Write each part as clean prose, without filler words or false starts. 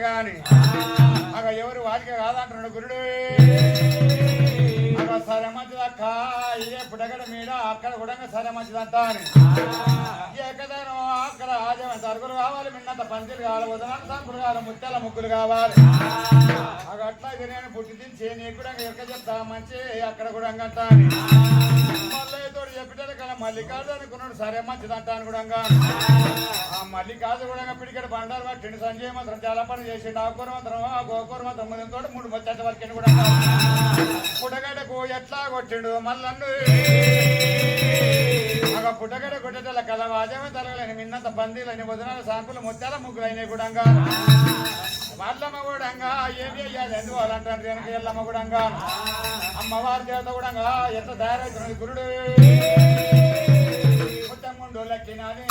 గాని అగ ఎవరు వాడికే కాదంటున్నాడు గురుడు. అగ సరే మంచిదక్క ఇదే పుట్టగడ మీద అక్కడ కూడా సరే మంచిదంట అని ఎక్కడనో అక్కడ ఆజమైన సరుకులు కావాలి, మిన్నంత పంచులు కావాలి, వదనంత సంకులు కావాలి, ముత్యాల ముగ్గులు కావాలి. అగ అట్లా నేను పుట్టి తిని నీకు కూడా ఎక్క చెప్తా మంచి అక్కడ కూడా అంట అని మల్లయ్యతోడు చెప్పేట కదా మల్లికాదు అనుకున్నాడు. సరే మంచిదంట అని కూడా ఆ మల్లికాదు కూడా పిడికడ బండారు పట్టిండు. సంజయ్ మాత్రం చాలా పని చేసిండు. ఆకూర మాత్రం గోకూర మాత్రం తోటి 3 వచ్చేట వరకు కూడా పుట్టగడకు ఎట్లా కొట్టిండు మల్లన్ను. అగ పుట్టగడ కొట్టేటల కల వాజమే తరగలేని మిన్నంత పందిలని వదనాలు సాంపులు ముత్యాల ముగ్గులు అయినాయి కూడా వాళ్ళమ్మ కూడా ఏమి అయ్యాలి ఎందుకోవాలంటారు వెనక ఎల్లమ్మ కూడా అమ్మవారి దేవత కూడా ఎంత తయారవుతున్నది గురుడు. ముత్తమ్ముండు లక్కినాది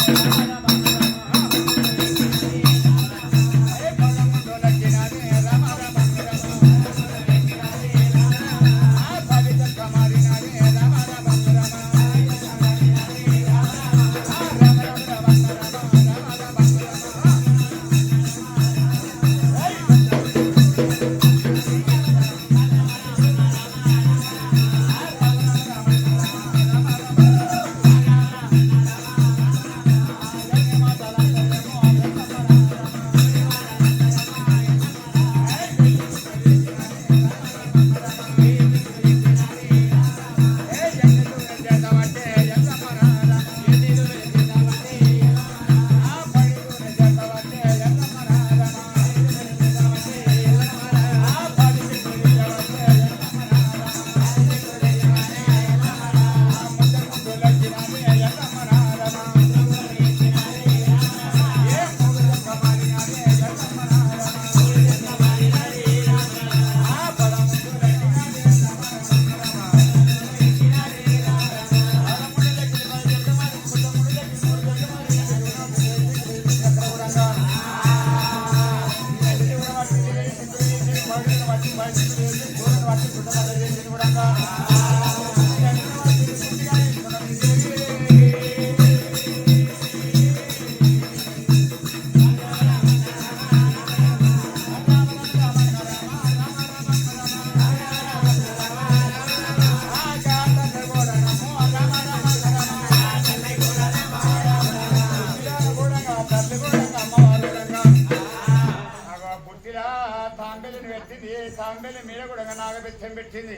తాంబేలి మీద కూడా నాగబెత్తం పెట్టింది.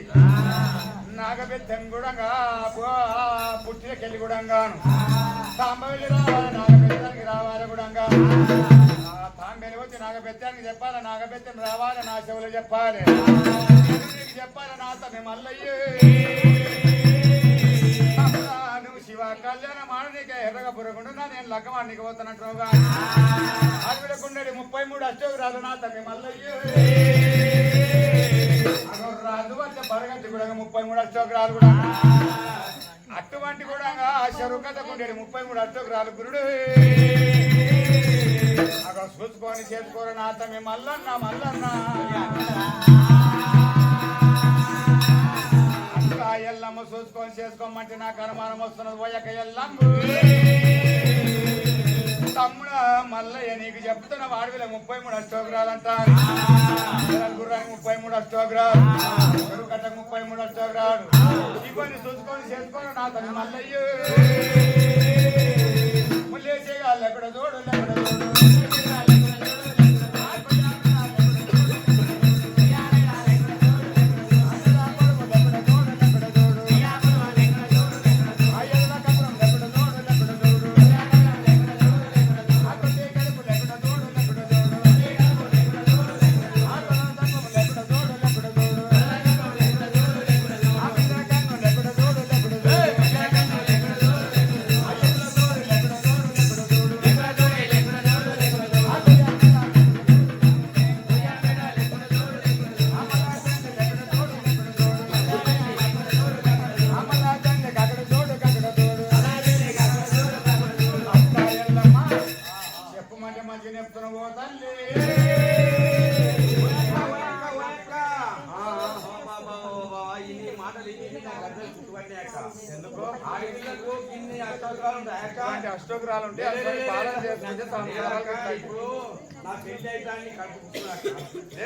నాగబెత్తం కూడా పుట్టినకెళ్ళి కూడా తాంబేలి రావాలి నాగబెత్తానికి రావాలి కూడా తాంబేలి వచ్చి నాగబెత్తానికి చెప్పాలి, నాగబెత్తం రావాలి నా చెవులు చెప్పాలి, చెప్పాలి నా తమ్మి మల్లయ్యే నువ్వు శివ కళ్యాణ మాడనికే ఎర్రగా పురకుండా నేను లగ్గమానికి పోతున్నట్టుగా అడవిడకుండేది 33 అష్టోగ్రాలు నా తమ్మి మల్లయ్యే రాజు అంటే బరగట్టి కూడా 33 అష్టోగ్రాలు కూడా అటువంటి కూడా చెరుకతకుండేది 33 అష్టోగ్రాలు గురుడు. అక్కడ చూసుకొని చేసుకోరు నా తమ్మి మల్లన్న మల్లన్న అక్క ఎల్లమ్మ చూసుకొని చేసుకోమంటే నాకు అనుమానం వస్తున్నది. పోయక ఎల్లమ్మ తమ్ముడ మల్లయ్య నీకు చెప్తున్న వాడివిలో 33 అష్టోగ్రాలు అంట. గుర్రానికి 33 అష్టోగ్రాలు, చెరుకట్టకు 33 అష్టోగ్రాలు. ఇవన్నీ చూసుకొని చేసుకోను నా తల్లి మల్లయ్య ముల్లేసేయాలి ఎక్కడ చూడు ఎక్కడ చూడు అష్టోగ్రాలు ఉంటాయి. నా పెళ్లి అయితే అన్ని కడుపుతున్నాక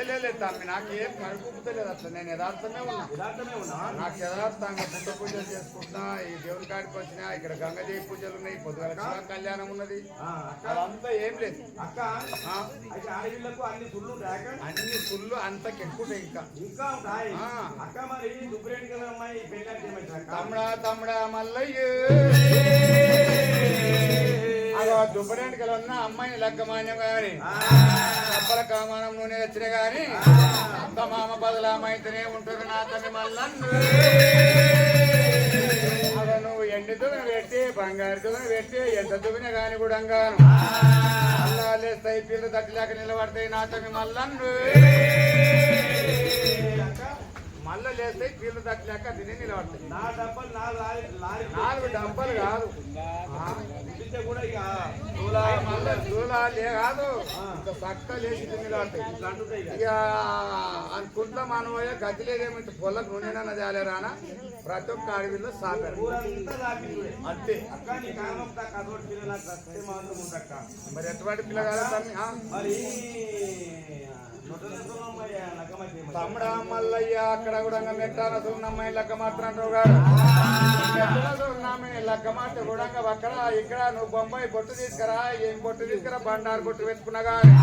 లేదు తమ్మి నాకేం కడుపుతలేదు అట్లా నేను యథార్థమే ఉన్నా యథార్థమే ఉన్నా నాకు యథార్థంగా పుట్ట పూజలు చేసుకుంటున్నా ఈ దేవుని కాడికి వచ్చినా ఇక్కడ గంగదేవి పూజలు ఉన్నాయి పొద్దుగల శివ కళ్యాణం ఉన్నది అదంతా ఏం లేదు అక్క అయితే ఆడపిల్లకు అన్ని సుళ్ళు ఉంటాయక అన్ని సుళ్ళు అంతకెక్కుతాయి ఇంకా ఉంటాయి అక్క మరి దుబ్బరేణి కదా అమ్మాయి పెళ్లి అంటే తమ్ముడా మల్లయ్య దుబ్బరేణికలు ఉన్న అమ్మాయిని లగ్గమాన్యం గాని అబ్బల కామానం నూనె వచ్చిన గాని అంత మామ బదులామైతేనే ఉంటుంది నా తల్లి మల్లన్ను నువ్వు ఎండి దువ్వెన పెట్టి బంగారు దువ్వెన పెట్టి ఎంత దువ్వెన గాని కూడా అల్లాలేస్తాయి పిల్లలు తట్టులేక నిలబడతాయి నా తల్లి మల్లన్ను మళ్ళా లేస్తాయి పిల్లలు తట్టులేక తిని నిలబడతాయి నా డబ్బలు 4 డబ్బాలు కాదు కూడా ఇక మళ్ళా దూలాలే కాదు చక్క లేచి నిలబడతాయి ఇక అనుకుంటా మనం గతి లేదేమో పొలకు నూనెనన్న తేలేరానా ప్రతి ఒక్క అడవిలో సాపారు అంతే మరి ఎటువంటి పిల్లగాల మరి తమ్ముడా మల్లయ్య అక్కడ కూడా మెట్టాన సున్నమ్మాయి లెక్క మాత్రం గారు సున్నామని లెక్క మాట కూడా అక్కడ ఇక్కడ నువ్వు బొంబాయి బొట్టు తీసుకురా ఏం బొట్టు తీసుకురా బండారు బొట్టు పెట్టుకున్నా కానీ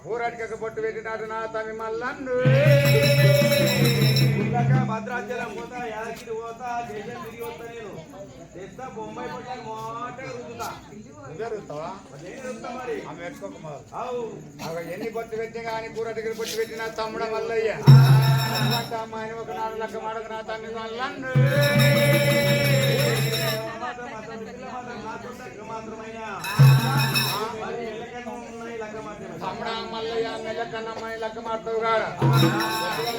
పూరటికి బొట్టు పెట్టినాడు నా తమి మల్లన్ను భద్రాచలం పోతా యాదగిరి పోతా దేశం తిరిగి వస్తా నేను తెస్తా బొంబాయి పట్టాలి మాటగా రుద్దుతా మరి ఆమె పెట్టుకోక అవు ఎన్ని బొట్టు పెట్టి కానీ కూరటికి బొట్టు పెట్టిన తమ్ముడ మల్లయ్య అమ్మాయిని ఒక 4 లక్ష మాడకు నా తమ్మి మల్లన్ను తమ్ముడా మల్లయ్య మెల్లకన్నమ్మాయి లెక్క మాడతావు కాడ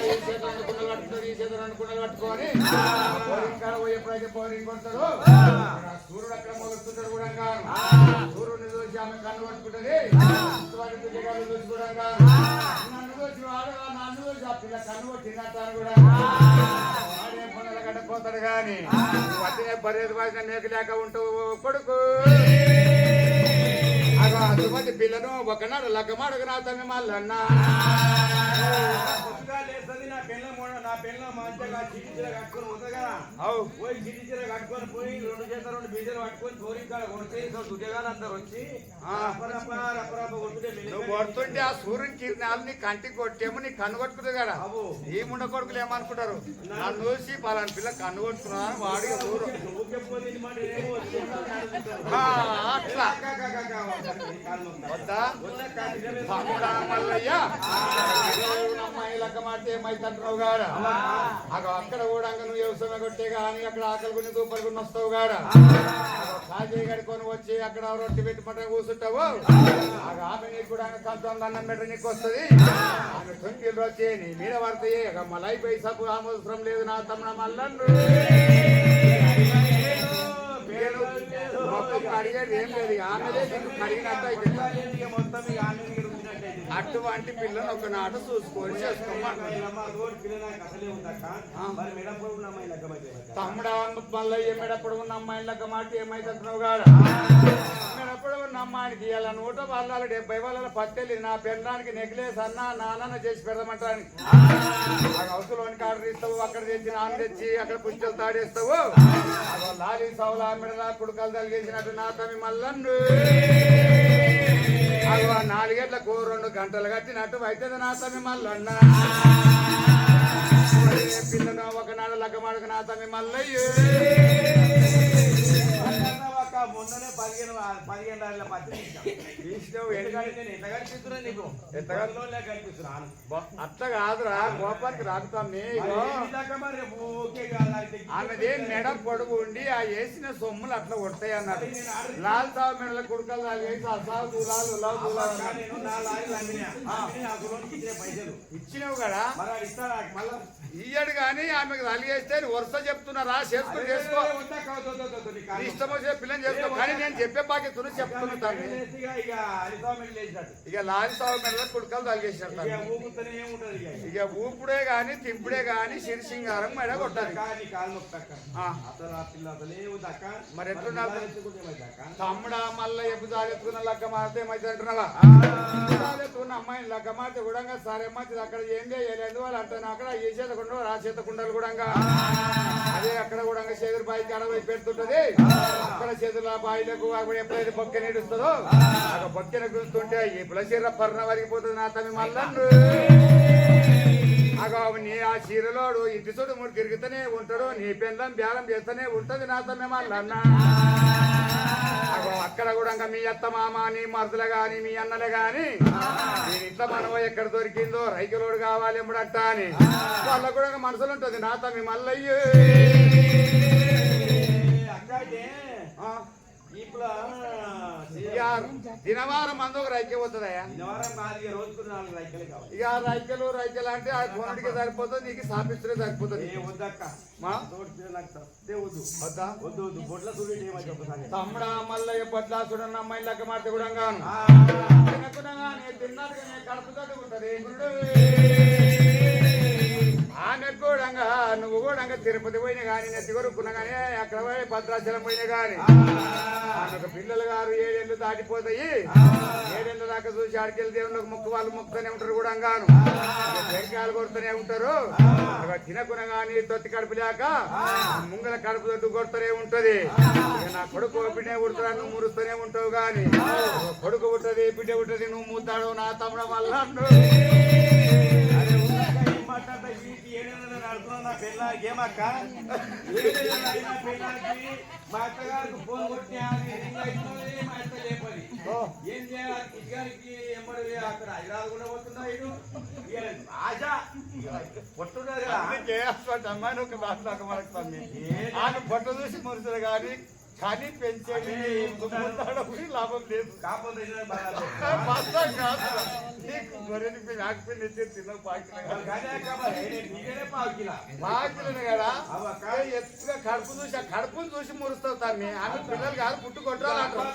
ఈ చేతులు 2 కుండలు పట్టుకుంటాడు ఈ చేతులు 2 కుండలు పట్టుకొని పోరింగ్ కాడ పోయేప్పుడైతే పోరింగ్ కొడతాడు సూర్యుడు అక్కడ మొలుస్తుంటాడు కూడా కాను సూర్యుడిని చూసి ఆమె కన్ను పట్టుకుంటది పిల్లగాళ్ళు చూసి కూడా కాను నన్ను చూసి వాడు నన్ను చూసి ఆ పిల్ల కన్ను కొట్టినట్టాను కూడా వాడే పనుల గడ్డపోతాడు కానీ వచ్చిన పర్యటన వాసిన మేక లేక ఉంటావు కొడుకు అటువంటి పిల్లను ఒకనాడు లగ్గమాడకు నా తమ్మి మల్లన్న నా పిల్ల మంచిగా చిటి చీర కట్టుకొని పోతుందా పోయి చిటి చీర కట్టుకొని పోయి 2 చేతులు 2 బీజలు పట్టుకొని కోరికాడ కొడితే దుడ్డగాలు అందరు వచ్చి నువ్వు కొడుతుంటే ఆ సూర్యుని కిరణాలు కంటికి కొట్టేమో నీ కన్ను కొట్టుకుంటుంది కదా ఈ ముండ కొడుకులు ఏమనుకుంటారు నన్ను చూసి పలాని పిల్ల కన్ను కొట్టుకున్నాను వాడి అట్లా వద్దా మల్లయ్య అమ్మాయి లెక్క మాడితే ఏమైతుంటావు గాడ అక్కడ కూడా నువ్వు వ్యవసాయం కొట్టే కానీ అక్కడ ఆకలి కొన్ని దూపలు కొన్ని వస్తావు గాడ కాజీ కడుకొని వచ్చి అక్కడ రొట్టె పెట్టి మటన్ కూర్చుంటావు ఆమె నీకు కూడా కంచం అన్నం పెట్ట నీకు వస్తుంది ఆమె 20 వచ్చి నీ మీద పడతాయి మలై పైసకు ఆమోదం లేదు నా తమ్ముడ మల్లన్ను అడిగేది ఏం లేదు ఆమెదే నీకు కడిగినట్టు అయితే అటువంటి పిల్లని ఒక నాట చూసుకొని తమ్ముడా మల్లయ్య మెడప్పుడు ఉన్న అమ్మాయి లెక్క మాట ఏమైతున్నావు కాడ మెడప్పుడు ఉన్న అమ్మాయికి ఇలా 170 వాళ్ళ పత్తెళ్ళి నా పెళ్ళడానికి నెక్లెస్ అన్నా నాన్న చేసి పెడదామంటానికి అవసరంలోని ఆర్డర్ ఇస్తావు అక్కడ తెచ్చి నాన్న తెచ్చి అక్కడ పుస్తలు తాడేస్తావు లాలి సౌలా మెడలా కుడుకలు తలిగేసినట్టు నా తమ్మి మల్లన్ను 4 గంటలకు 2 గంటలు కట్టినట్టు అయితే నా తమ్మి మల్లన్న పిల్లను ఒకనాడు లగ్గమాడకు నా తమ్మి మల్లయ్య మొన్ననే 15 అట్లా కాదురా గోపానికి రాకుతాన్ని ఆమెది మెడ పొడుగు ఉండి ఆ వేసిన సొమ్ములు అట్లా కొడతాయి అన్నారు లాల్ సాగు మెడల కుడుకలు 4 వేసి అసాగు దూలాలు ఇచ్చినవు కదా ఇయ్యడు కానీ ఆమెకు తలిగేస్తే వరుస చెప్తున్నారా చేసుకుని చేసుకో ఇష్టం వచ్చే పిల్లని చేసుకో కానీ నేను చెప్పే బాధ్యతను చెప్తున్నా తండ్రి ఇక హరిస్వామి లేచినట్టు ఇక లారీ సాగు మీద కుడుకలు తలిగేసినారు ఇక ఊపుతూనే ఉంటది ఇక ఊపుడే గాని తింపుడే గాని శిరసింగారం మెడ కొట్టాలి నీ కాలు మొక్కక్క ఆ. అసలు ఆ పిల్ల అసలే ఉంది అక్క మరి ఎట్లున్నారు? ఎత్తుకుంటే ఏమైంది అక్క తమ్ముడా మళ్ళీ ఎప్పుడు జాగ్రత్తకున్న లగ్గ మారితే ఏమైతే అంటున్నావా జాగ్రత్తకున్న అమ్మాయిని లగ్గ మారితే కూడా సరే మంచిది అక్కడ ఏం చేయలేదు వాళ్ళు అంటాను అక్కడ ఏ చేత కుండ ఆ చేత కుండలు కూడా అదే అక్కడ కూడా చేతులు బాయికి అడవి పెడుతుంటది అక్కడ చేతుల బాయిలకు అక్కడ ఎప్పుడైతే బొక్క నీడుస్తుందో అక్కడ బొక్కెన చూస్తుంటే ఎప్పుడ చీర పర్ణ వరిగిపోతుంది నా తమ్మి మళ్ళీ అగో నీ ఆ చీరలోడు ఇంటి చుట్టూ మూడు తిరుగుతూనే ఉంటాడు నీ పెండ్లం బేరం చేస్తూనే ఉంటది నా తమ్మి మళ్ళన్న అగో అక్కడ కూడా మీ అత్త మామ నీ మరుదులు గాని మీ అన్నలే గాని నేను ఇంట్లో మనవ ఎక్కడ దొరికిందో రైతులోడు కావాలి ఎప్పుడట్ట అని వాళ్ళ కూడా మనసులు ఉంటది నా తమ్మి మల్లయ్యే అక్క అయితే ఇప్పుడు దినవారం మందు ఒక రైకే పోతుందయ్యా దినవారం కాదు ఇక రోజుకు 4 రైకలే కావాలి ఇక రైకలు అంటే ఆ కొనుడికి సరిపోతుంది నీకు సాపిస్తే సరిపోతుంది ఏ వద్దక్క మా తోటి నాకు తప్పే వద్దు వద్దా వద్దు వద్దు బొడ్ల సూర్యుడు ఏమని చెప్పసారి తమ్ముడా మల్లయ్య పట్ల చూడన్న అమ్మాయి లెక్క మాట కూడా గాను తిన్నట్టుగా కడుపుతోటి ఉంటది గురుడు ఆమె కూడా నువ్వు కూడా తిరుపతి పోయినా కానీ నెత్తి కొరుక్కున్నా కానీ అక్కడ పోయి భద్రాచలం పోయినా కానీ ఆమెకు పిల్లలు గారు 7 ఏళ్ళు దాటిపోతాయి 7 ఏళ్ళ దాకా చూసి ఆడికెళ్ళి దేవుళ్ళకి మొక్కు వాళ్ళు మొక్కుతూనే ఉంటారు కూడా గాను వెంకాయలు కొడుతూనే ఉంటారు తినకున్నా కానీ తొత్తి కడుపు లేక ముంగల కడుపు తొట్టు కొడుతూనే ఉంటది నా కొడుకు బిడ్డ ఉడతా నువ్వు మురుస్తూనే ఉంటావు గాని కొడుకు పుట్టది బిడ్డ పుట్టది నువ్వు మూతాడు నా తమ్ముడు మళ్ళా ఏమక్క మా అత్తగారికి ఫోన్ కొట్టి మా అత్త లేపది ఏం చేయాలి ఇద్దరికి ఎంబడి అక్కడ హైదరాబాద్ కూడా పోతున్నా ఇడు ఆశ పొట్టున్నది అమ్మాయిని ఒక మాట్లాడక మనకు పొట్ట చూసి మురుతుంది కానీ పెంచేది లాభం లేదు కాకపోతే గొర్రెని ఆకుపిల్లి తిన్న పాకిలే కదా ఎత్తుగా కడుపును చూసి మురుస్తావు తమ్మి ఆమె పిల్లలు కాదు పుట్టు కొట్టాలంటారు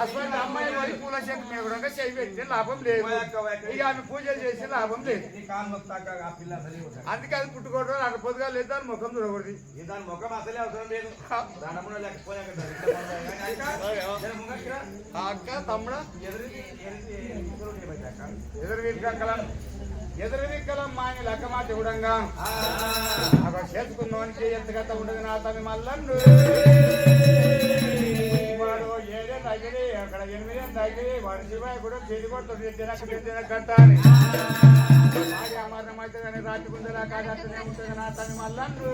అసలు అమ్మాయి మరి పూల చెట్టు మీద కూడా చేయి పెట్టి లాభం లేదు ఇక ఆమె పూజలు చేసి లాభం లేదు అందుకే అది పుట్టు కొట్టాలి అక్కడ పొద్దుగా లేదు దాని ముఖం చూడకూడదు దాని ముఖం అసలే అవసరం లేదు దండమున లేకపోయా అక్క తమ్ముడా ఎదురు విక్కలం మాని లెక్క మాట ఇవ్వడంగా అక్కడ చేసుకున్నవానికి ఎంతగత ఉండదు నా తమ్మి మల్లండు వాడు 7 ఏళ్ళు తగ్గిరి అక్కడ 8 ఏళ్ళు తగ్గిరి వాడు శివాయి కూడా చేతి కొడుతుంది తినకట్ట అని అమరణం అయితే కానీ రాజుకుందలా కాదనే ఉంటుంది నా తమ్మి మల్లండు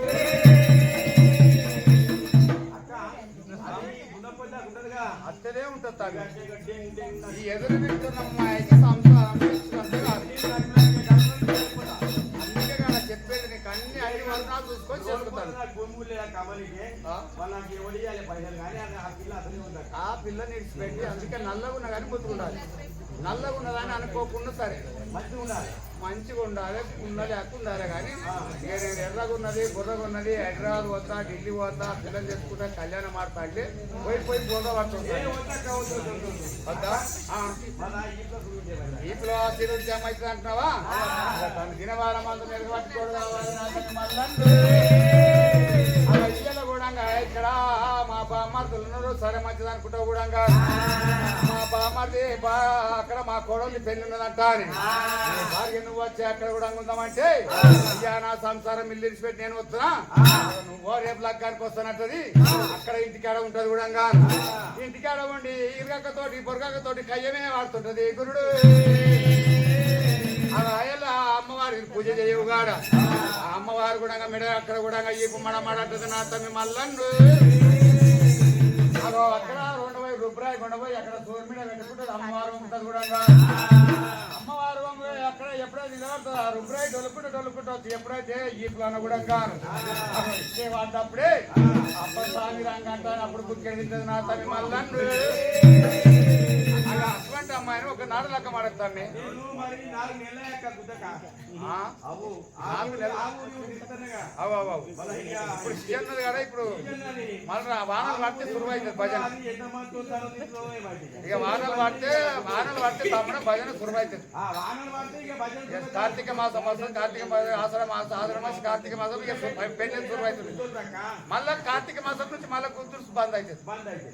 అత్తనే ఉంటుంది తల్లి ఈ ఎదురు వింటున్న అమ్మాయికి సంసారం అందుకే కదా చెప్పేది నీకు అన్ని 5 వర్ణాలు చూసుకొని చేసుకుంటాను ఆ పిల్ల నిడిచిపెట్టి అందుకే నల్లగా ఉన్నా కానీ ముద్దుకుండాలి నల్లగా ఉన్నదని అనుకోకుండా సరే మంచిగా ఉండాలి లేకుండాలి కానీ నేను ఎర్రగా ఉన్నది బుర్రగా ఉన్నది హైదరాబాద్ పోతా ఢిల్లీ పోతా పిల్లలు చేసుకుంటా కళ్యాణం ఆడతా అంటే పోయి బుర్ర పడుతుంది వద్దా ఇంట్లో ఆశీర్వదించి ఏమైతుంది అంటున్నావా తను దినవారం అంతా మీద పట్టుకోడు కావాలి ఇళ్ళలో కూడా ఇక్కడ మా బామ్మర్దులు ఉన్నారు సరే మంచిది అనుకుంటా కూడా మా బామ్మర్ది అక్కడ మా కోడల్ని పెళ్లి ఉన్నదంట అని భార్య నువ్వు వచ్చి అక్కడ కూడా ఉందామంటే అయ్యా నా సంసారం ఇల్లు ఇడిచిపెట్టి నేను వస్తున్నా నువ్వు రేపు లగ్గానికి వస్తానంటది అక్కడ ఇంటికాడ ఉంటది కూడా ఇంటికాడ ఉండి ఇరగక్కతోటి పొరగక్కతోటి కయ్యమే వాడుతుంటది గురుడు అలా అమ్మవారి పూజ చేయవుగాడ అమ్మవారు కూడా మెడ అక్కడ కూడా ఈపు మడమడంటది నా తమ్మి మల్లండు అక్కడ 2 వైపు రుబ్రాయి కొండపోయి అక్కడ సూర్మిడ పెట్టుకుంటుంది అమ్మవారు ఉంటుంది కూడా అమ్మవారు అక్కడ ఎప్పుడైతే నిలబడుతుంది ఆ రుబ్రాయి డొలుకుంటూ ఎప్పుడైతే ఈపులన్న కూడా ఇచ్చేవాడప్పుడే అప్పటి స్వామి రంగ అంటాను అప్పుడు బుక్కెడు తింటుంది నా తమ్మి మల్లండు అటువంటి అమ్మాయిని ఒక నాడు లెక్క మాడతాను నేను మరి 4 నెలల యొక్క గుద్దక అవు ఇప్పుడు సీజన్ కదా ఇప్పుడు మళ్ళీ వానలు పడితే సురువు అవుతుంది భజన ఇక వానలు పడితే తమ్ముడు భజన సురువు అవుతుంది కార్తీక మాసం వస్తుంది కార్తీక ఆషాఢ మాసం కార్తీక మాసం ఇక పెళ్లి సురువు అవుతుంది మళ్ళా కార్తీక మాసం నుంచి మళ్ళీ కూతురు బంద్ అవుతుంది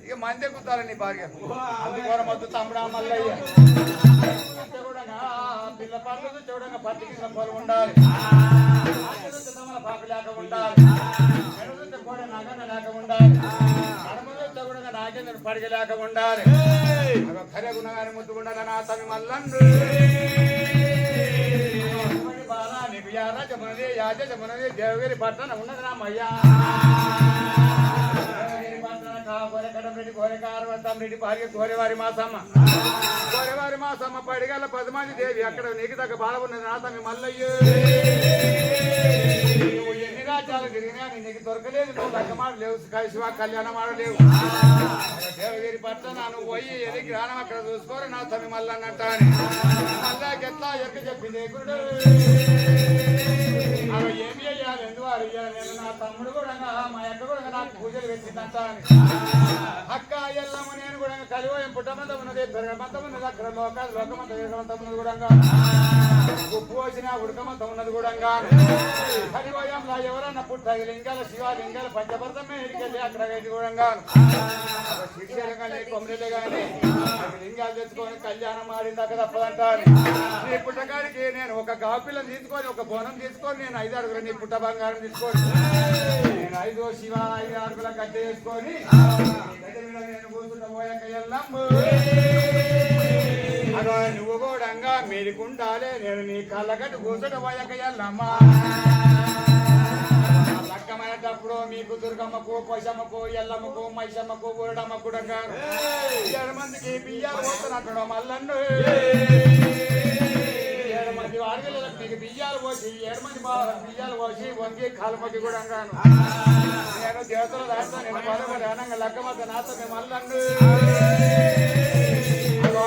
ఇక మందే కుతారు నీ భార్య అందుకోరం వద్దు తమ్ముడా మల్లయ్య పిల్ల పనులు చూడంగా పత్తి కింద పొలు ఉండాలి పాపి లేక ఉండాలి కూడా నగన లేక ఉండాలి నడమతో కూడా నాగేంద్ర పడిగ లేక ఉండాలి ఖరే గుణగాని ముద్దుకుండాలి నా తమి మల్లండు బాలా నిబియార జమునది యాజ జమునది దేవగిరి పట్టణ ఉన్నది నా మయ్యా రెడ్డి భార్య గోరెవారి మాసమ్మ పడిగల 10 మంది దేవి అక్కడ నీకు దగ్గర బాధ ఉన్నది నా తమ్మి మల్లయ్య నువ్వు ఎన్ని రాజ్యాలు తిరిగినా నీకు దొరకలేదు నువ్వు లగ్గమాడు లేవు శివ కళ్యాణం ఆడలేవు దేవగిరి పట్ల నువ్వు పోయి ఎది గ్రాణం అక్కడ చూసుకోరు నా తమ్మి మల్లన్నట్ట అని మళ్ళాకి ఎట్లా ఎక్క చెప్పింది గురుడు అవి ఏమి చేయాలి ఎందువారు నేను నా తమ్ముడు కూడా మా అక్క కూడా నాకు పూజలు పెట్టిందంట అని అక్క ఎల్లమ్మ నేను కూడా కలివోయం పుట్టమంతా ఉన్నది పెరగమంతా ఉన్నది అక్కడ లోకమంతా ఎరగమంతా ఉన్నది కూడా ఉప్పు వచ్చిన ఉడకమంతా ఉన్నది కూడా కలివోయంలో ఎవరన్నా పుట్టాయి లింగాల శివలింగాల పంచభర్తమే ఇడికెళ్ళి అక్కడ కూడా శిక్షలు కానీ కొమ్మరిలే కానీ లింగాలు తెచ్చుకొని కళ్యాణం ఆడిందాక తప్పదంటారు నీ పుట్టకాడికి నేను ఒక గాపిల్లని తీసుకొని ఒక బోనం తీసుకొని నేను 5 అడుగులు నీ పుట్ట బంగారం తీసుకొని నేను 5 శివ 5 అడుగుల గడ్డ వేసుకొని నేను కూర్చుంటా పోయాక ఎల్లమ్మ అదో నువ్వు కూడా మేలుకుంటాలే నేను నీ కళ్ళగట్టు కూర్చుంటా పోయాక ఎల్లమ్మ లక్కమైనప్పుడు మీకు దుర్గమ్మకు పొషమ్మకు ఎల్లమ్మకు మైసమ్మకు ఊరడమ్మకు కూడా 7 మందికి బియ్యాలు పోతున్నట్టు మల్లన్ను 7 మంది ఆడపిల్లలకు మీకు బియ్యాలు పోసి 7 మంది బియ్యాలు పోసి వంగి కాలుమకి కూడా నేను దేవతలు దాంట్లో నేను పదకొండు అనంగా లక్కమత నాతో మేము మల్లన్ను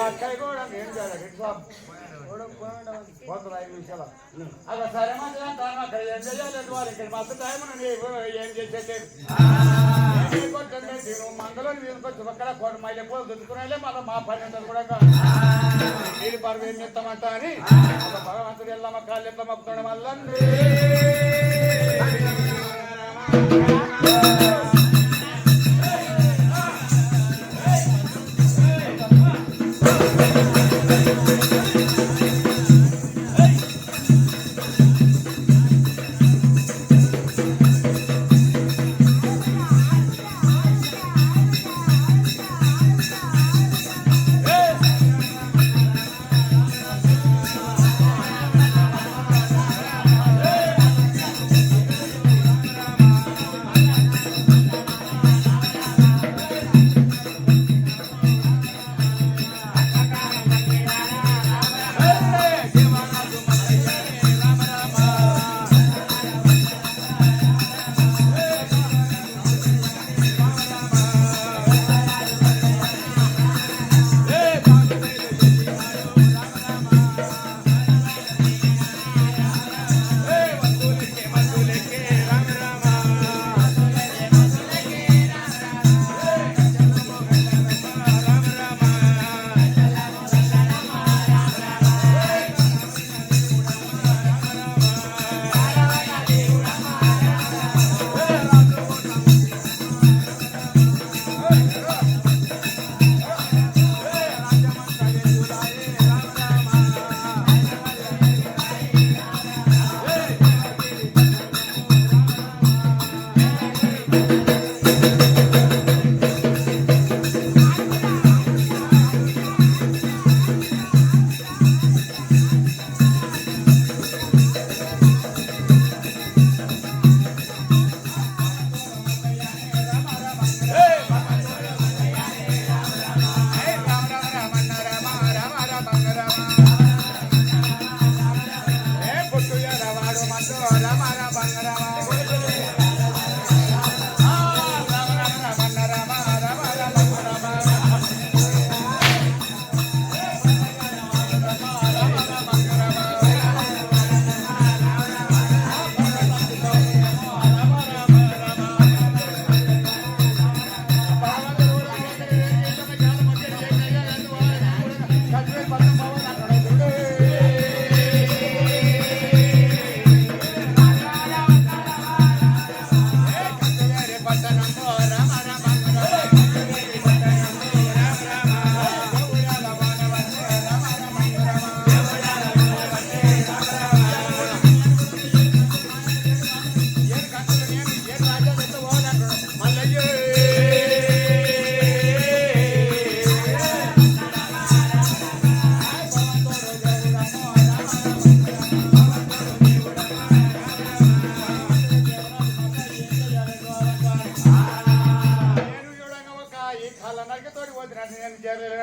అక్కడ కూడా నేను పోతుంది 5 నిమిషాలు అక్కడ సరే మంది అంటాను అక్కడ ఏం చేయాలి వాళ్ళు ఇక్కడ మస్తు టైం ఏం చేసేది మంగళం తీసుకొచ్చి అక్కడ 1 మైలు ఎక్కువ దుక్కునేలే మళ్ళీ మా పని కూడా నీళ్ళు పరువు ఏం చెప్తామంట అని భగవంతుడు ఎల్లమ్మ కాళ్ళు ఎట్లా మొక్కుతాడు మళ్ళీ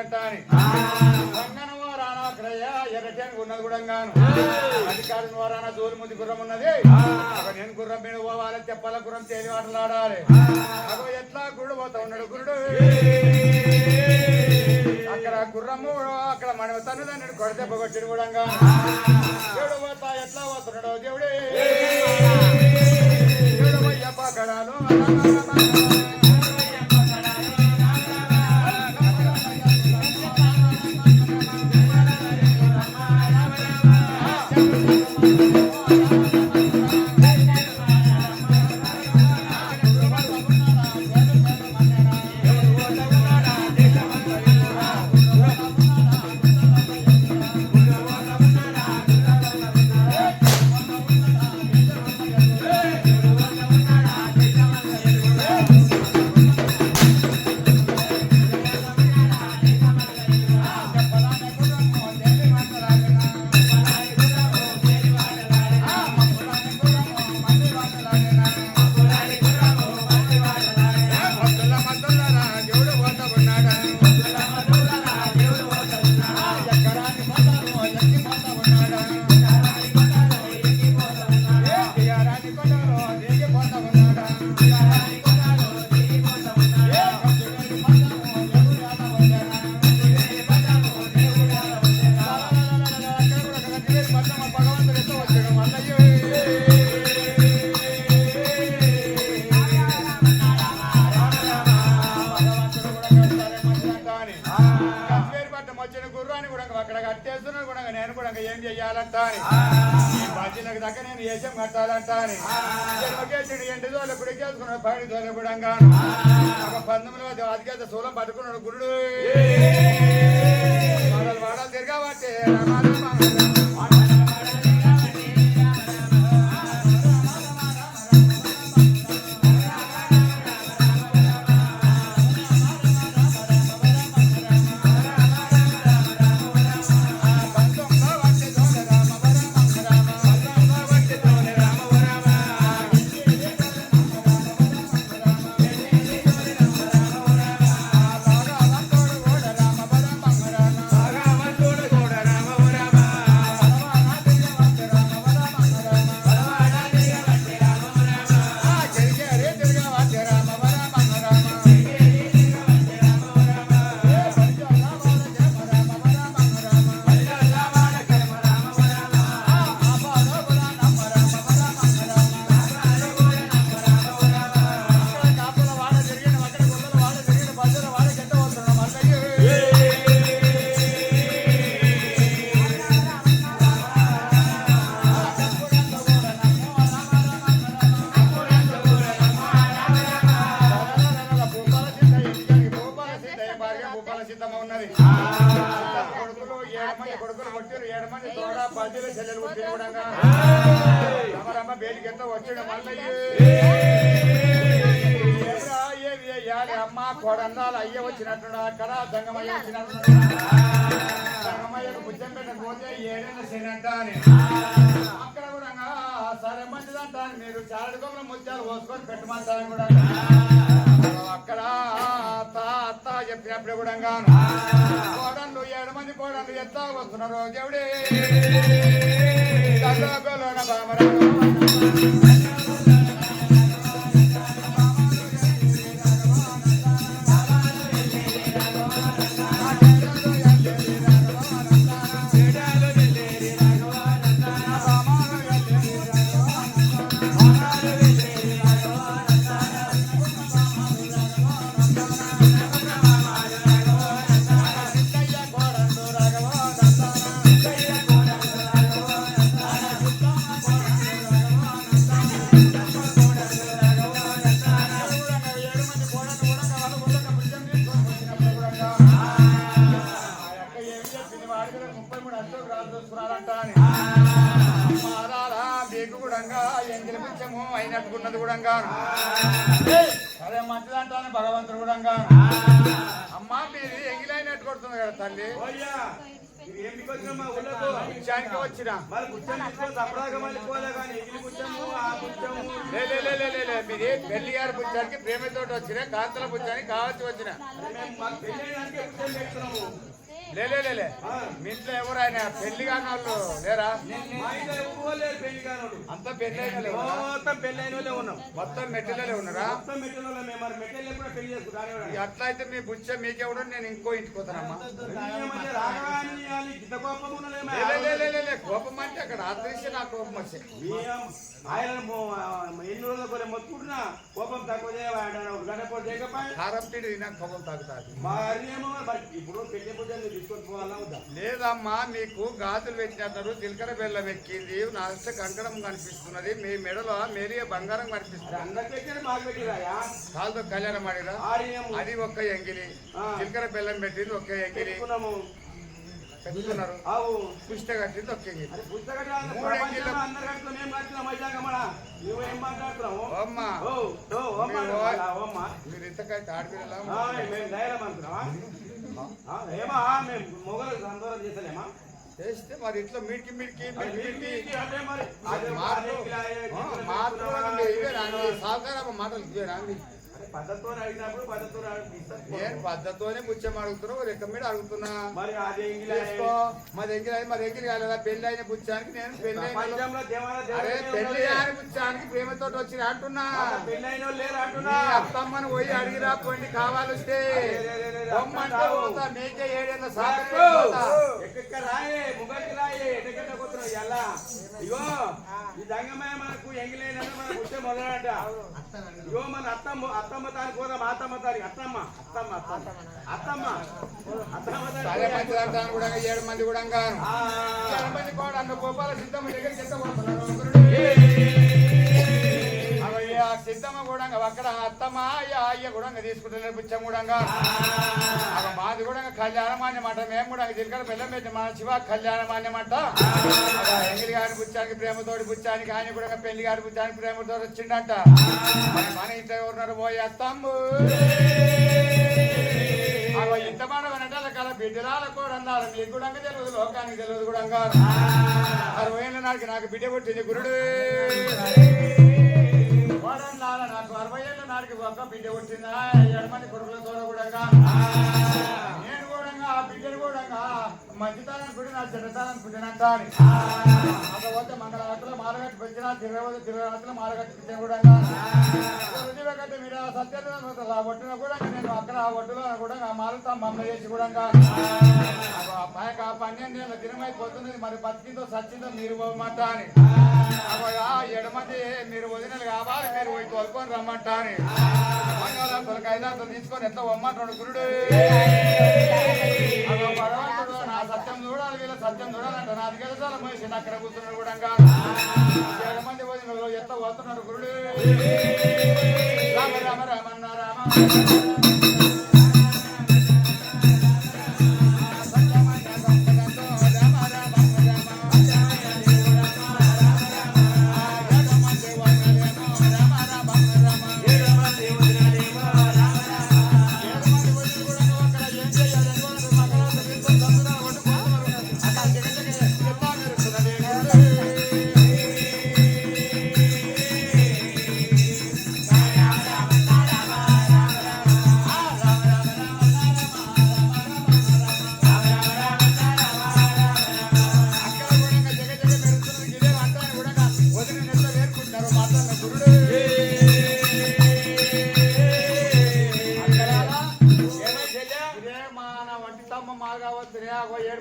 మంచిదంట అని రంగనమో రానా క్రయ ఎర్రటేనికి ఉన్నది కూడా అధికారి రానా జోలి ముందు గుర్రం ఉన్నది నేను గుర్రం మీద పోవాలి చెప్పాల గుర్రం తేలి ఆటలాడాలి అదో ఎట్లా గురుడు పోతా ఉన్నాడు గురుడు అక్కడ గుర్రము అక్కడ మన తన్నుదండ్రుడు కొడితే పొగొట్టిడు కూడా దేవుడు పోతా ఎట్లా పోతున్నాడు దేవుడే దేవుడు పోయ్యప్ప కడాలు ఏం చెయ్యాలంట బాధ్యులకు దగ్గర నేను ఏషం కట్టాలంట అని జన్మకేసుడు ఎంటి దోల గుడి చేసుకున్నాడు పైడి దోల కూడా ఒక 19వ అధికేత శూలం పట్టుకున్నాడు గురుడు వాడలు తిరగబట్టే కొడుకులు కొట్టారు 7 మంది తోడ 10 చెల్లెలు కొట్టిన కూడా రమరమ్మ బేలికి ఎంత వచ్చాడు మల్లయ్య అమ్మ కోడందాలు అయ్య వచ్చినట్టున్నా అక్కడ దంగమయ్య వచ్చినట్టు దంగమయ్యకు బుద్ధం పెట్టకపోతే 7 శనంట అని అక్కడ కూడా సరే మంచిదంట మీరు చారడుకోమల ముత్యాలు పోసుకొని పెట్టమంటారని కూడా అక్కడ అత్త చెప్పినప్పుడు కూడా కోడళ్ళు 7 మంది కోడళ్ళు ఎత్తా వస్తున్నారు దేవుడే బామరాలు అయినట్టుకున్నది కూడా సరే మంచిదంటాను భగవంతుడు కూడా అమ్మా మీరు ఎంగిలైనట్టు కొడుతుంది కదా తల్లి విషయానికి వచ్చిన ఇది పెళ్లి గారి పుచ్చానికి ప్రేమతోటి వచ్చిన కాంతల పుచ్చానికి కావచ్చు వచ్చిన మాకు పెళ్ళైనాకే పుట్టం పెడుతున్నాము. లేలే మీ ఇంట్లో ఎవరు ఆయన పెళ్లి కాని వాళ్ళు లేరా? మా ఇంట్లో ఎవరు లేరు పెళ్లి కానోడు. అంతా పెళ్లి అయిన వాళ్ళే ఉన్నారా? మొత్తం పెళ్ళైన వాళ్ళే ఉన్నాం. మొత్తం మెట్టెలే ఉన్నారా? మొత్తం మెట్టెల వాళ్ళే. మేము మరి మెట్టెలు కూడా పెళ్లి చేసుకుంటాం. అట్లా అయితే మీ బుచ్చ మీకెవడో నేను ఇంకో ఇంటికి పోతానమ్మా. లేలే కోపం అంటే అక్కడ ఆదరిస్తే నా కోపం వచ్చే ఆయన ఎన్ని రోజుల కొలే మొత్తుకుంటున్నా కోపం తక్కువ గడప కారం తిండి నాకు కోపం తాగుతాది. మరి ఏమో మరి ఇప్పుడు పెళ్లి పూజలు తీసుకొని పోవాలా వద్దా? లేదమ్మా మీకు గాజులు పెట్టినారు, జీలకర్ర బెల్లం ఎక్కింది, నాస్తే కంకణం కనిపిస్తున్నది, మీ మెడలో మేలియ బంగారం కనిపిస్తుంది. అందరు పెట్టారు మాకు పెట్టిరాయా? కాలుతో కళ్యాణం ఆడిరా అది ఒక్క ఎంగిలి, జీలకర్ర బెల్లం పెట్టింది ఒక్క ఎంగిలి పెట్టుకున్నారు, పుష్ట కట్టింది ఒక్క ఎంగిలి. మీరు ఇంతకైతే ఆడపిల్లలా చేస్తే మరి ఇంట్లో మీడికి మాటలు ఇవేనా? నేను పద్ధతితోనే ముత్యం అడుగుతున్నా, రెక్క మీద అడుగుతున్నా. మరి ఎంగిలి కాలేదా? పెళ్లి అయిన పుచ్చానికి నేను పెళ్లి అరే పెళ్లి అయిన పుచ్చానికి ప్రేమతో వచ్చి అంటున్నా. అత్తమ్మని పోయి అడిగిరా పోండి కావాలిస్తే బొమ్మంటే పోతా, మీకే 7 ఏళ్ళ రాయే ముగ్గురికి రాయే ఎక్కడికి ఎలా ఇగో ఈ దంగమయ్య మనకు ఎంగిలైన మనకు వచ్చే మొదలట. ఇగో మన అత్తమ్మ తానికి పోదాం. అత్తమ్మ తానికి అత్తమ్మ 7 మంది కూడా గోపాల సిద్ధమ్మ దగ్గరికి సిద్ధమ్మ కూడా అక్కడ అత్తమ్మ అయ్య కూడా తీసుకుంటున్నారు పుచ్చం కూడా మాది కూడా కళ్యాణమాన్యమాట. మేము కూడా జీలకర్ర బెల్లం పెట్టి మా శివ కళ్యాణమాన్యమాట. ఎంగిలి గారి పుచ్చానికి ప్రేమతోటి పుచ్చానికి ఆయన కూడా పెళ్లి గారి పుచ్చానికి ప్రేమతో వచ్చిండంట. మన ఇంట్లో ఎవరున్నారు పోయి అత్తమ్మ ఇంత మాట వినటాల కదా బిడ్డరాల కూడా అన్నారు. మీకు కూడా తెలియదు, లోకానికి తెలియదు కూడా 60 ఏళ్ళ నాటికి నాకు బిడ్డ పుట్టింది గురుడు. నాకు 60 ఏళ్ళ నాటికి ఒక్క బిడ్డ పుట్టిందా? 7 మంది కొడుకులతో కూడా నేను కూడా ఆ బిడ్డను కూడా మంచితనం పుట్టి నా చెడ్డతనం పుట్టినంత అని పోతే మంగళగట్టులో మాలగట్టు పెట్టిన 20 మాలగట్టు పెట్టిన కూడా రుజువగట్టు మీరు సత్యత ఒట్టున కూడా నేను అక్కడ ఆ ఒట్టులో కూడా మాలతో మమ్మల్ని చేసి కూడా 12 ఏళ్ళ దినమైపోతుంది. మరి బతికిందో సచ్చిందో మీరు పోమంట అని 7 మంది మీరు వదినలు కావాలి, మీరు పోయి తోలుకొని రమ్మంట అని ఐదాంతో తీసుకొని ఎంత వమ్మంటాడు గురుడు. భగవంతుడు నా సత్యం చూడాలి, వీళ్ళ సత్యం చూడాలంట. నాది గెలుచాల మనిషి అక్కడ కూర్చున్నాడు కూడా 7 మంది వదినలు ఎంత పోతున్నాడు గురుడు. రామ రామ రామన్న రామ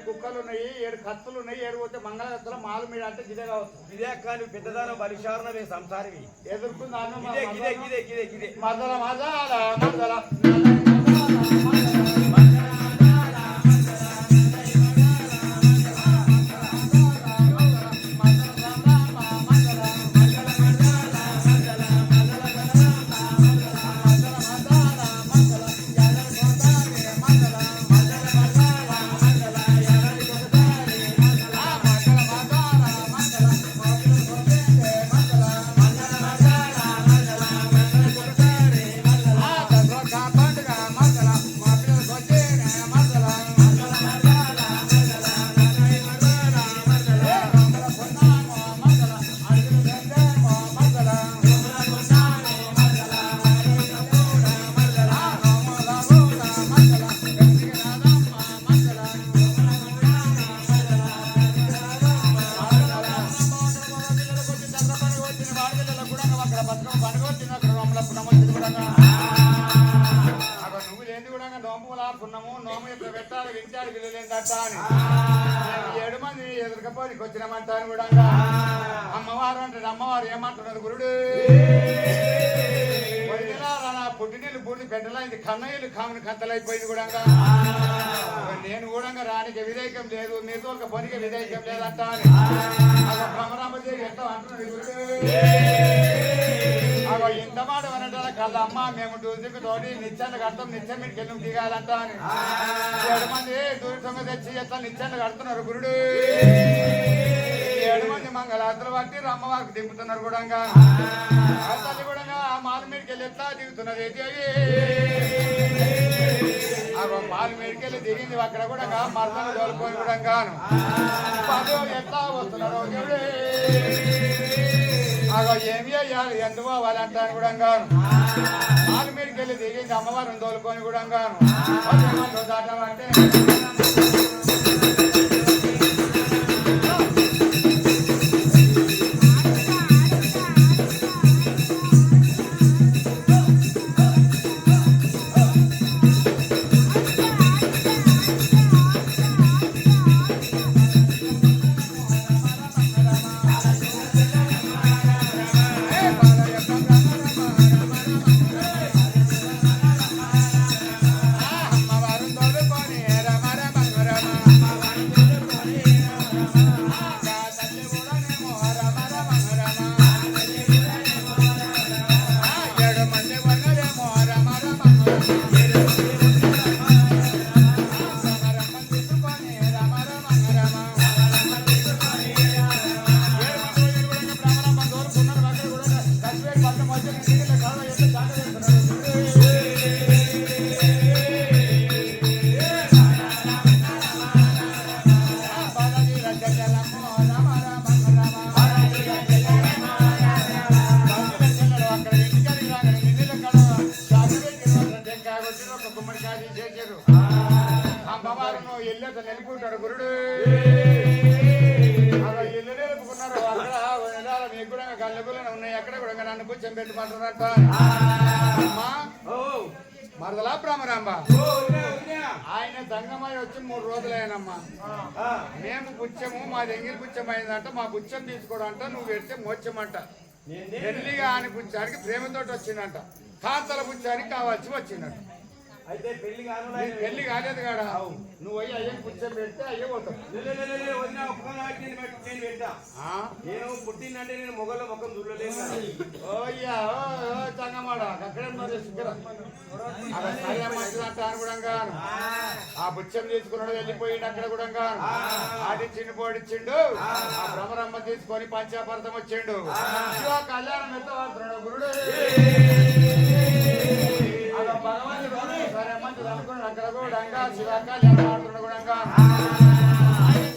కుక్కలు ఉన్నాయి, 7 కత్తులు ఉన్నాయి, 7 పోతే మంగళగత్తుల మాలు మీద అంటే గిదే కావచ్చు. ఇదే కానీ పెద్దదానం బలిశారణ సంసారి ఎదుర్కొంది మదల పండుగ నోములా పున్నము నోము ఎట్లా పెట్టాలి వింటాడు విలులేందట అని 7 మంది ఎదురుకపోనికి వచ్చినామంటాను కూడా అమ్మవారు అంటే అమ్మవారు ఏమంటున్నది గురుడు పుట్టినీళ్ళు బూడి పెంటలైంది కన్నయ్యలు కాముని కంతలైపోయింది కూడా నేను కూడా రానికి విధేయకం లేదు మీతో ఒక పనికి విధేయకం లేదంట అని భ్రమరామదేవి ఎంతో అంటున్నాడు అగో ఇంత మాట అనట కళ్ళమ్మ మేము డూసికి తోటి నిచ్చెండు కడతాం నిచ్చెం మీకు ఎన్ను దిగాలంట అని 7 మంది దూరి తొంగ తెచ్చి ఎట్లా నిచ్చెండు కడుతున్నారు గురుడు 7 మంది మంగళాతులు పట్టి అమ్మవారికి దింపుతున్నారు కూడా ఆ తల్లి కూడా ఆ మాల మీదకి వెళ్ళి ఎట్లా దిగుతున్నది అగో మాల మీదకి వెళ్ళి దిగింది అక్కడ కూడా మరదలు తోలుకొని కూడా గాను పదో ఎట్లా వస్తున్నారు అగో ఏమి అయ్యాలి ఎందుకు అవ్వాలి అంటాను కూడా గాను మాల మీదకి వెళ్ళి దిగింది అమ్మవారిని తోలుకొని కూడా గాను దాటమంటే అమ్మవారు ఎల్లట నెలుకుంటారు గురుడు అలా ఇల్లు నిలుపుకున్నారు అక్కడ మీకు కూడా గల్లెగులు ఉన్నాయి అక్కడ కూడా నన్ను కూర్చొని పెట్టుకుంటున్నట్ట అమ్మా మరదలా బ్రహ్మరాంబ ఆయన దంగమై వచ్చి 3 రోజులైనమ్మా మేము పుచ్చము మా ఎంగిలి పుచ్చం అయిందంట మా పుచ్చం తీసుకోవడం అంట నువ్వు పెడితే మోచ్చమంట పెళ్లిగా ఆయన పుచ్చానికి ప్రేమతోటి వచ్చిందంట కాంతల పుచ్చానికి కావాల్సి వచ్చిందంట అయితే పెళ్లి కాలేదు కాడా నువ్వు అయ్యి అయ్యని కూర్చొని పెడితే అయ్యే పోతావు నేను పుట్టిందంటే నేను మొగల్లో ముఖం చూడలేదు ఓయ్యా చంగమాడ అక్కడే మంచిదంట అనుగుణంగా ఆ పుచ్చం తీసుకున్నాడు వెళ్ళిపోయిండు అక్కడ కూడా ఆడిచ్చిండు పోడిచ్చిండు ఆ భ్రమరమ్మ తీసుకొని పంచాపరతం వచ్చిండు కళ్యాణం ఎంత వాడుతున్నాడు గురుడు భగవంతుడు సరే మంచిది అనుకున్నాడు అక్కడ కూడా శివకాళ్యాణం ఆడుతున్నాడు కూడా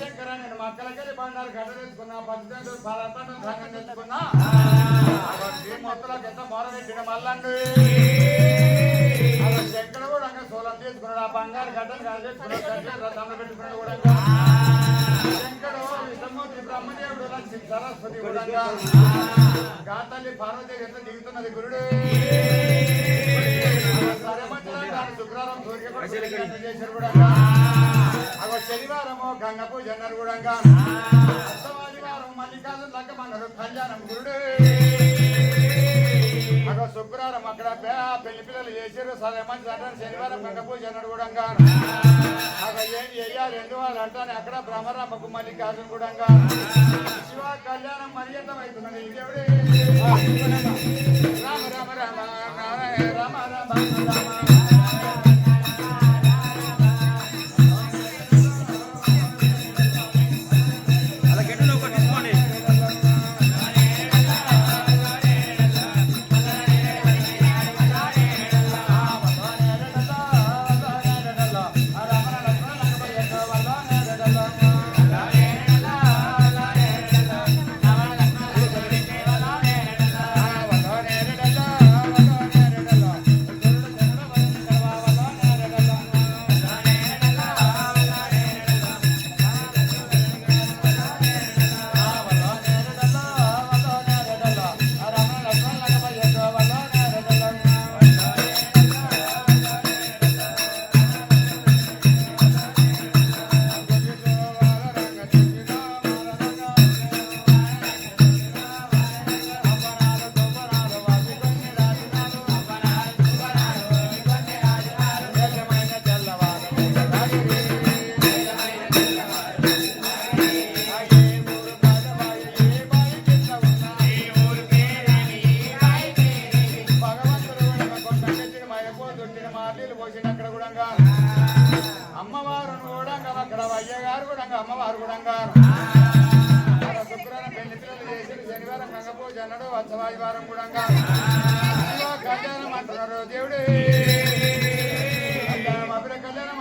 శంకర నేను మక్కలకెళ్ళి బండారు గడ్డ తెచ్చుకున్నా పద్దెనిమిది పదకొండు సంగం తెచ్చుకున్నా మొత్తలకు ఎంత మొరబెట్టిన మల్లండి అలా శంకర కూడా సోలం తీసుకున్నాడు ఆ బంగారు గడ్డలు కలిపేసుకున్నాడు రథంలో పెట్టుకున్నాడు కూడా శంకరు విష్ణుమూర్తి బ్రహ్మదేవుడు లక్ష్మి సరస్వతి కూడా గాతల్లి పార్వదేవి ఎంత దిగుతున్నది గురుడు శుక్రవారం చేశారు కూడా అగో శనివారము గంగ పూజ అన్నారు కూడా అష్టవాదివారం మల్లికార్జున లగ్గమన్నారు కళ్యాణం గురుడు అగో శుక్రవారం అక్కడ పెళ్లి పిల్లలు చేశారు సరే మంచిది అంటారు శనివారం గంగ పూజ అన్నాడు కూడా అక్కడ ఏం చెయ్యాలి 2 వారాలు అంటాను అక్కడ బ్రహ్మరామకు మల్లికార్జున కూడా శివ కళ్యాణం మర్యాదం అవుతున్నది ఇదేవిడే రామ రామ రామ రామ రామ రామ అమ్మవారు కూడా శుక్రవారం పెళ్లి పిల్లలు చేసి శనివారం గంగపూజ అన్నాడు వచ్చవాదివారం కూడా కళ్యాణం అంటున్నారు దేవుడు కళ్యాణం అభిర కళ్యాణం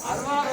అరవై